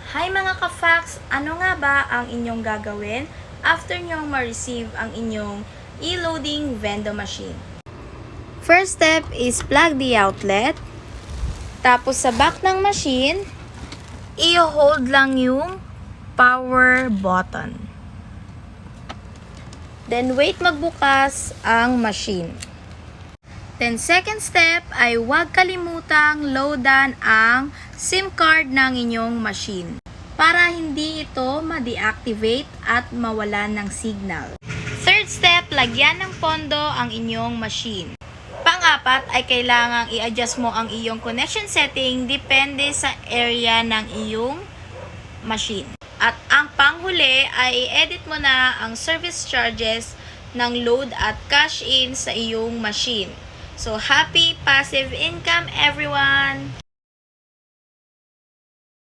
Hi mga ka-facts! Ano nga ba ang inyong gagawin after nyong ma-receive ang inyong e-loading vendo machine? First step is plug the outlet. Tapos sa back ng machine, i-hold lang yung power button. Then wait magbukas ang machine. Then second step ay huwag kalimutang loadan ang SIM card ng inyong machine para hindi ito ma-deactivate at mawalan ng signal. Third step, lagyan ng pondo ang inyong machine. Pang-apat ay kailangang i-adjust mo ang iyong connection setting depende sa area ng iyong machine. At ang panghuli ay i-edit mo na ang service charges ng load at cash in sa iyong machine. So, happy passive income everyone!